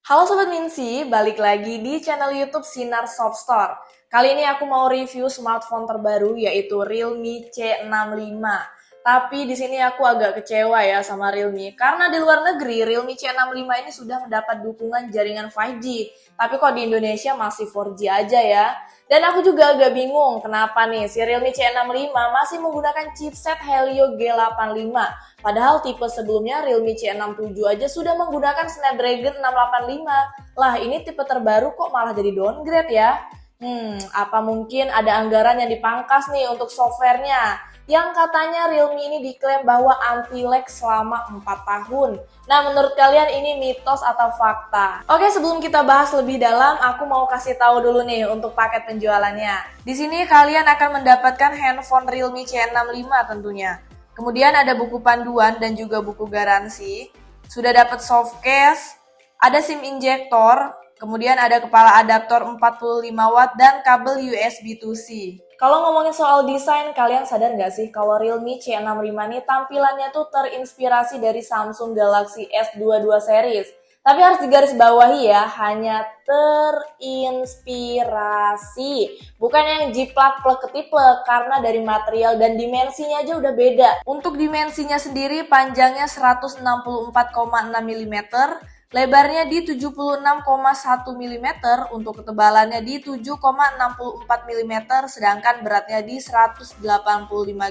Halo Sobat Minsi, balik lagi di channel YouTube Sinar Shop Store. Kali ini aku mau review smartphone terbaru yaitu Realme C65. Tapi di sini aku agak kecewa ya sama Realme karena di luar negeri Realme C65 ini sudah mendapat dukungan jaringan 5G. Tapi kok di Indonesia masih 4G aja ya. Dan aku juga agak bingung kenapa nih si Realme C65 masih menggunakan chipset Helio G85. Padahal tipe sebelumnya Realme C67 aja sudah menggunakan Snapdragon 685. Lah ini tipe terbaru kok malah jadi downgrade ya? Apa mungkin ada anggaran yang dipangkas nih untuk softwarenya? Yang katanya Realme ini diklaim bahwa anti-lag selama 4 tahun. Nah, menurut kalian ini mitos atau fakta? Oke, sebelum kita bahas lebih dalam, aku mau kasih tahu dulu nih untuk paket penjualannya. Di sini kalian akan mendapatkan handphone Realme C65 tentunya. Kemudian ada buku panduan dan juga buku garansi. Sudah dapat soft case, ada SIM injektor, kemudian ada kepala adaptor 45 watt dan kabel USB 2C. Kalau ngomongin soal desain, kalian sadar nggak sih kalau Realme C65 ini tampilannya tuh terinspirasi dari Samsung Galaxy S22 series. Tapi harus digarisbawahi ya, hanya terinspirasi. Bukan yang jiplak-plek ketiplek, karena dari material dan dimensinya aja udah beda. Untuk dimensinya sendiri, panjangnya 164,6 mm, lebarnya di 76,1 mm, untuk ketebalannya di 7,64 mm, sedangkan beratnya di 185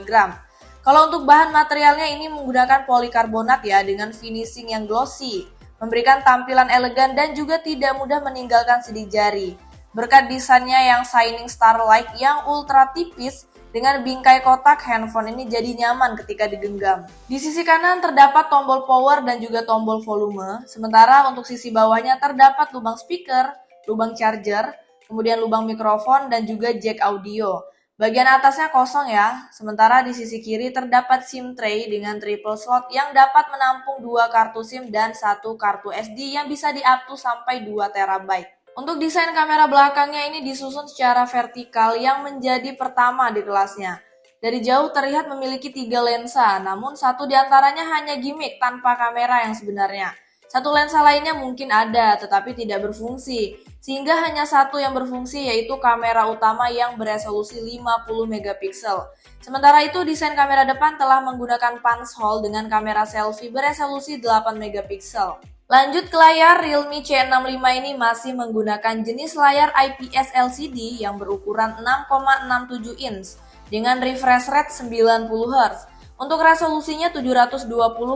gram. Kalau untuk bahan materialnya ini menggunakan polikarbonat ya, dengan finishing yang glossy, memberikan tampilan elegan dan juga tidak mudah meninggalkan sidik jari. Berkat desainnya yang shining star-like yang ultra tipis, dengan bingkai kotak, handphone ini jadi nyaman ketika digenggam. Di sisi kanan terdapat tombol power dan juga tombol volume, sementara untuk sisi bawahnya terdapat lubang speaker, lubang charger, kemudian lubang mikrofon dan juga jack audio. Bagian atasnya kosong ya, sementara di sisi kiri terdapat SIM tray dengan triple slot yang dapat menampung 2 kartu SIM dan 1 kartu SD yang bisa di-up to sampai 2 TB. Untuk desain kamera belakangnya ini disusun secara vertikal yang menjadi pertama di kelasnya. Dari jauh terlihat memiliki 3 lensa, namun satu diantaranya hanya gimmick tanpa kamera yang sebenarnya. Satu lensa lainnya mungkin ada, tetapi tidak berfungsi, sehingga hanya satu yang berfungsi yaitu kamera utama yang beresolusi 50 megapiksel. Sementara itu, desain kamera depan telah menggunakan punch hole dengan kamera selfie beresolusi 8 megapiksel. Lanjut ke layar, Realme C65 ini masih menggunakan jenis layar IPS LCD yang berukuran 6,67 inch dengan refresh rate 90 Hz. Untuk resolusinya 720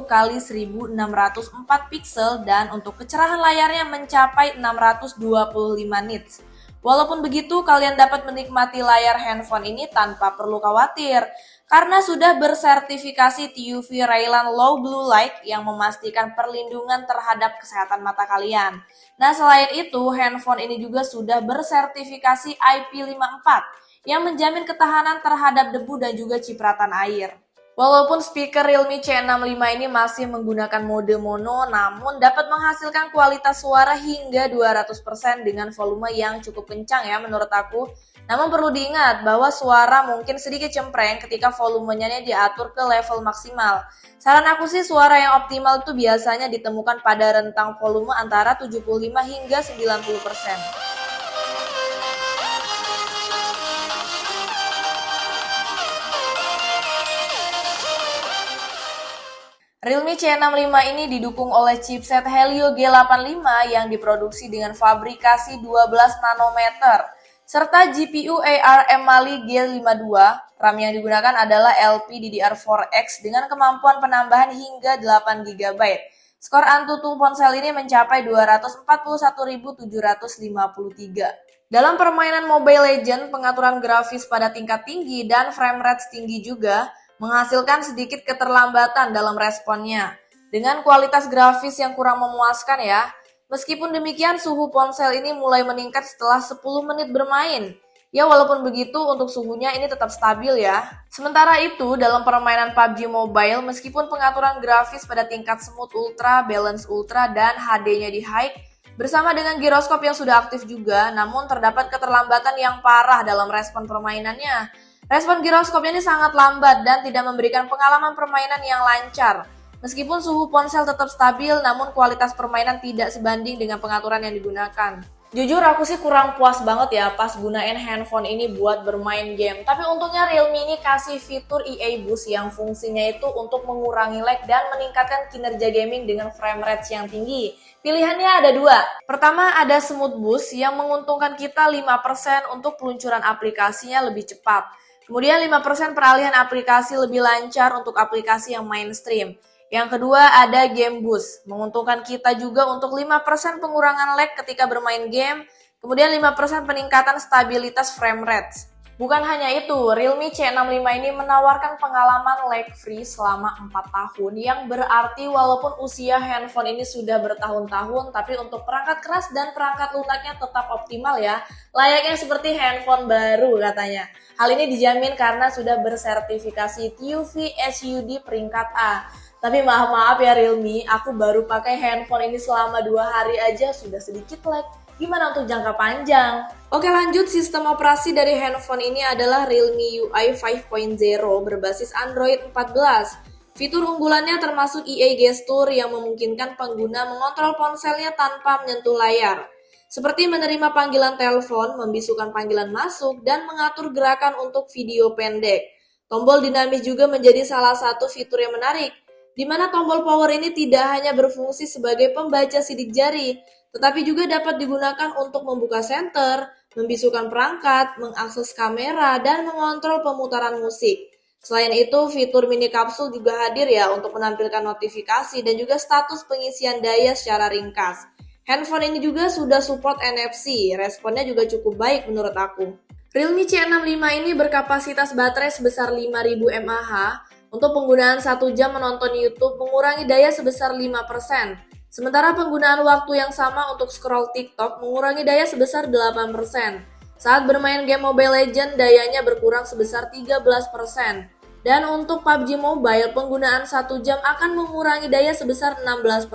x 1604 pixel dan untuk kecerahan layarnya mencapai 625 nits. Walaupun begitu, kalian dapat menikmati layar handphone ini tanpa perlu khawatir karena sudah bersertifikasi TUV Raylan Low Blue Light yang memastikan perlindungan terhadap kesehatan mata kalian. Nah, selain itu, handphone ini juga sudah bersertifikasi IP54 yang menjamin ketahanan terhadap debu dan juga cipratan air. Walaupun speaker Realme C65 ini masih menggunakan mode mono, namun dapat menghasilkan kualitas suara hingga 200% dengan volume yang cukup kencang ya menurut aku. Namun perlu diingat bahwa suara mungkin sedikit cempreng ketika volumenya diatur ke level maksimal. Saran aku sih suara yang optimal itu biasanya ditemukan pada rentang volume antara 75 hingga 90%. Realme C65 ini didukung oleh chipset Helio G85 yang diproduksi dengan fabrikasi 12 nanometer, serta GPU ARM Mali G52. RAM yang digunakan adalah LPDDR4X dengan kemampuan penambahan hingga 8 GB. Skor Antutu ponsel ini mencapai 241.753. Dalam permainan Mobile Legends, pengaturan grafis pada tingkat tinggi dan frame rate tinggi juga menghasilkan sedikit keterlambatan dalam responnya. Dengan kualitas grafis yang kurang memuaskan ya. Meskipun demikian, suhu ponsel ini mulai meningkat setelah 10 menit bermain. Ya walaupun begitu, untuk suhunya ini tetap stabil ya. Sementara itu, dalam permainan PUBG Mobile, meskipun pengaturan grafis pada tingkat smooth ultra, balance ultra, dan HD-nya di high, bersama dengan giroskop yang sudah aktif juga, namun terdapat keterlambatan yang parah dalam respon permainannya. Respon giroskopnya ini sangat lambat dan tidak memberikan pengalaman permainan yang lancar. Meskipun suhu ponsel tetap stabil, namun kualitas permainan tidak sebanding dengan pengaturan yang digunakan. Jujur aku sih kurang puas banget ya pas gunain handphone ini buat bermain game. Tapi untungnya Realme ini kasih fitur EA Boost yang fungsinya itu untuk mengurangi lag dan meningkatkan kinerja gaming dengan frame rate yang tinggi. Pilihannya ada dua. Pertama ada Smooth Boost yang menguntungkan kita 5% untuk peluncuran aplikasinya lebih cepat. Kemudian 5% peralihan aplikasi lebih lancar untuk aplikasi yang mainstream. Yang kedua ada Game Boost, menguntungkan kita juga untuk 5% pengurangan lag ketika bermain game, kemudian 5% peningkatan stabilitas frame rate. Bukan hanya itu, Realme C65 ini menawarkan pengalaman lag free selama 4 tahun, yang berarti walaupun usia handphone ini sudah bertahun-tahun, tapi untuk perangkat keras dan perangkat lunaknya tetap optimal ya, layaknya seperti handphone baru katanya. Hal ini dijamin karena sudah bersertifikasi TUV SUD peringkat A. Tapi maaf ya Realme, aku baru pakai handphone ini selama 2 hari aja sudah sedikit lag. Gimana untuk jangka panjang? Oke lanjut, sistem operasi dari handphone ini adalah Realme UI 5.0 berbasis Android 14. Fitur unggulannya termasuk EA Gesture yang memungkinkan pengguna mengontrol ponselnya tanpa menyentuh layar. Seperti menerima panggilan telepon, membisukan panggilan masuk, dan mengatur gerakan untuk video pendek. Tombol dinamis juga menjadi salah satu fitur yang menarik, di mana tombol power ini tidak hanya berfungsi sebagai pembaca sidik jari, tetapi juga dapat digunakan untuk membuka senter, membisukan perangkat, mengakses kamera, dan mengontrol pemutaran musik. Selain itu, fitur mini kapsul juga hadir ya untuk menampilkan notifikasi dan juga status pengisian daya secara ringkas. Handphone ini juga sudah support NFC, responnya juga cukup baik menurut aku. Realme C65 ini berkapasitas baterai sebesar 5000 mAh, untuk penggunaan 1 jam menonton YouTube mengurangi daya sebesar 5%. Sementara penggunaan waktu yang sama untuk scroll TikTok mengurangi daya sebesar 8%. Saat bermain game Mobile Legends dayanya berkurang sebesar 13%. Dan untuk PUBG Mobile penggunaan 1 jam akan mengurangi daya sebesar 16%.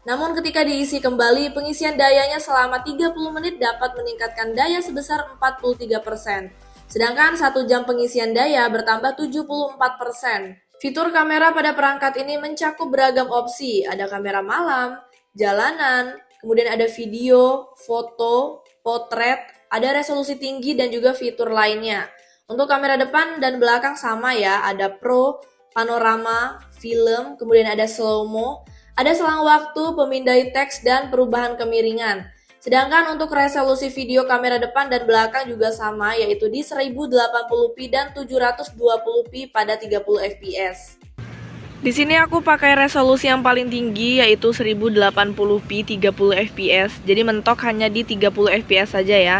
Namun ketika diisi kembali, pengisian dayanya selama 30 menit dapat meningkatkan daya sebesar 43%. Sedangkan 1 jam pengisian daya bertambah 74%. Fitur kamera pada perangkat ini mencakup beragam opsi. Ada kamera malam, jalanan, kemudian ada video, foto, potret, ada resolusi tinggi dan juga fitur lainnya. Untuk kamera depan dan belakang sama ya, ada pro, panorama, film, kemudian ada slow-mo, ada selang waktu, pemindai teks, dan perubahan kemiringan. Sedangkan untuk resolusi video kamera depan dan belakang juga sama, yaitu di 1080p dan 720p pada 30 fps. Di sini aku pakai resolusi yang paling tinggi, yaitu 1080p 30 fps. Jadi mentok hanya di 30 fps saja ya,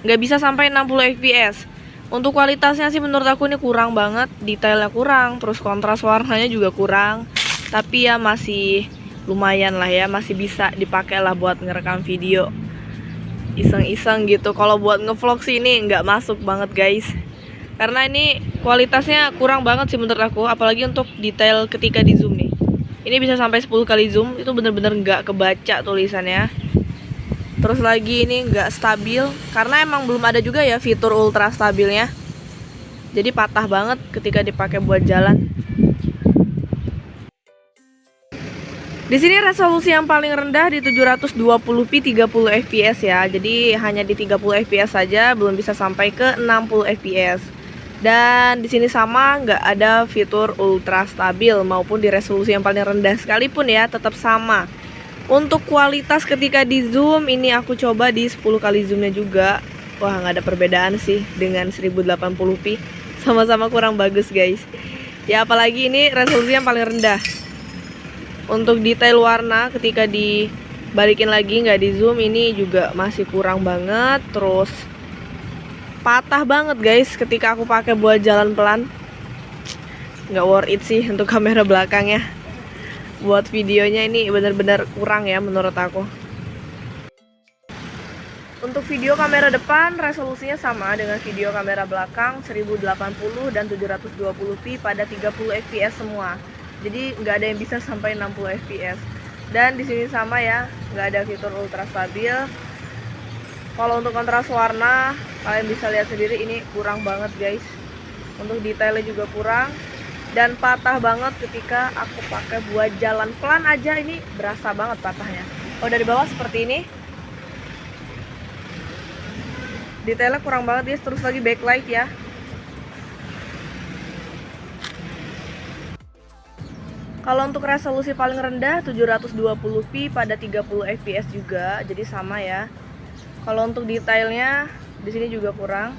nggak bisa sampai 60 fps. Untuk kualitasnya sih menurut aku ini kurang banget, detailnya kurang, terus kontras warnanya juga kurang. Tapi ya masih lumayan lah ya, masih bisa dipakai lah buat ngerekam video iseng-iseng gitu. Kalau buat ngevlog sih ini nggak masuk banget guys, karena ini kualitasnya kurang banget sih menurut aku. Apalagi untuk detail ketika di zoom nih, ini bisa sampai 10 kali zoom, itu bener-bener nggak kebaca tulisannya. Terus lagi ini nggak stabil, karena emang belum ada juga ya fitur ultra stabilnya. Jadi patah banget ketika dipakai buat jalan. Di sini resolusi yang paling rendah di 720p 30 fps ya. Jadi hanya di 30 fps saja, belum bisa sampai ke 60 fps. Dan di sini sama, nggak ada fitur ultra stabil maupun di resolusi yang paling rendah sekalipun ya, tetap sama. Untuk kualitas ketika di zoom ini aku coba di 10 kali zoomnya juga. Wah, nggak ada perbedaan sih dengan 1080p. Sama-sama kurang bagus guys. Ya apalagi ini resolusi yang paling rendah. Untuk detail warna ketika dibalikin lagi nggak di zoom ini juga masih kurang banget. Terus patah banget guys ketika aku pakai buat jalan pelan. Nggak worth it sih untuk kamera belakangnya. Buat videonya ini bener-bener kurang ya menurut aku. Untuk video kamera depan resolusinya sama dengan video kamera belakang, 1080 dan 720p pada 30 fps semua. Jadi nggak ada yang bisa sampai 60 fps. Dan di sini sama ya, nggak ada fitur ultra stabil. Kalau untuk kontras warna, kalian bisa lihat sendiri ini kurang banget guys. Untuk detailnya juga kurang. dan patah banget ketika aku pakai buat jalan pelan aja, ini berasa banget patahnya. Oh, dari bawah seperti ini. Detailnya kurang banget, dia terus lagi backlight ya. Kalau untuk resolusi paling rendah 720p pada 30 fps juga, jadi sama ya. Kalau untuk detailnya di sini juga kurang.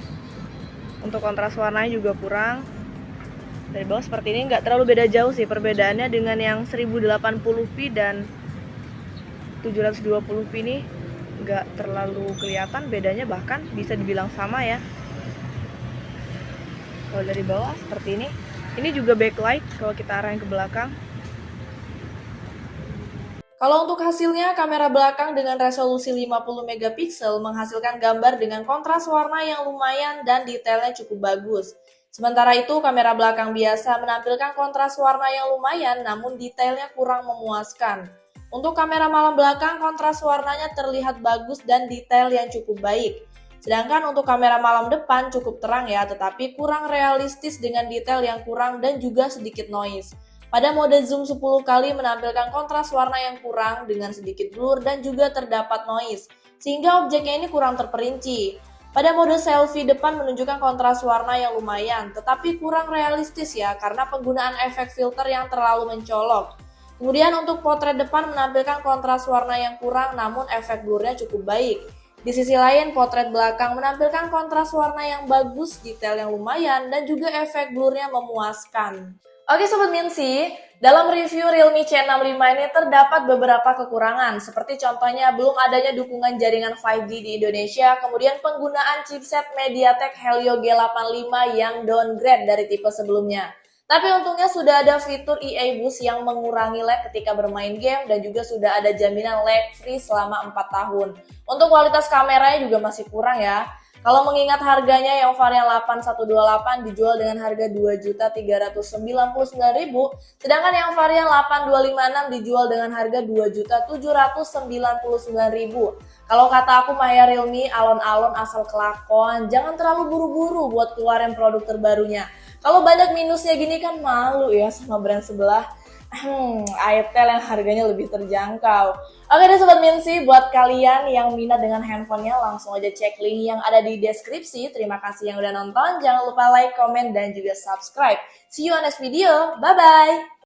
Untuk kontras warnanya juga kurang. Dari bawah seperti ini, nggak terlalu beda jauh sih perbedaannya dengan yang 1080p dan 720p ini, nggak terlalu kelihatan bedanya, bahkan bisa dibilang sama ya. Kalau dari bawah seperti ini juga backlight kalau kita arahin ke belakang. Kalau untuk hasilnya, kamera belakang dengan resolusi 50 megapiksel menghasilkan gambar dengan kontras warna yang lumayan dan detailnya cukup bagus. Sementara itu, kamera belakang biasa menampilkan kontras warna yang lumayan namun detailnya kurang memuaskan. Untuk kamera malam belakang, kontras warnanya terlihat bagus dan detail yang cukup baik. Sedangkan untuk kamera malam depan cukup terang ya, tetapi kurang realistis dengan detail yang kurang dan juga sedikit noise. Pada mode zoom 10 kali menampilkan kontras warna yang kurang dengan sedikit blur dan juga terdapat noise, sehingga objeknya ini kurang terperinci. Pada mode selfie depan menunjukkan kontras warna yang lumayan, tetapi kurang realistis ya karena penggunaan efek filter yang terlalu mencolok. Kemudian untuk potret depan menampilkan kontras warna yang kurang namun efek blurnya cukup baik. Di sisi lain, potret belakang menampilkan kontras warna yang bagus, detail yang lumayan, dan juga efek blurnya memuaskan. Oke Sobat Minsi, dalam review Realme C65 ini terdapat beberapa kekurangan, seperti contohnya belum adanya dukungan jaringan 5G di Indonesia, kemudian penggunaan chipset MediaTek Helio G85 yang downgrade dari tipe sebelumnya. Tapi untungnya sudah ada fitur EA Boost yang mengurangi lag ketika bermain game dan juga sudah ada jaminan lag free selama 4 tahun. Untuk kualitas kameranya juga masih kurang ya. Kalau mengingat harganya yang varian 8128 dijual dengan harga Rp2.399.000, sedangkan yang varian 8256 dijual dengan harga Rp2.799.000. Kalau kata aku mah ya Realme alon-alon asal kelakon, jangan terlalu buru-buru buat keluarin produk terbarunya. Kalau banyak minusnya gini kan malu ya sama brand sebelah. Itel yang harganya lebih terjangkau. Oke deh Sobat Minsi, buat kalian yang minat dengan handphonenya langsung aja cek link yang ada di deskripsi. Terima kasih yang udah nonton, jangan lupa like, comment, dan juga subscribe. See you on next video, bye-bye!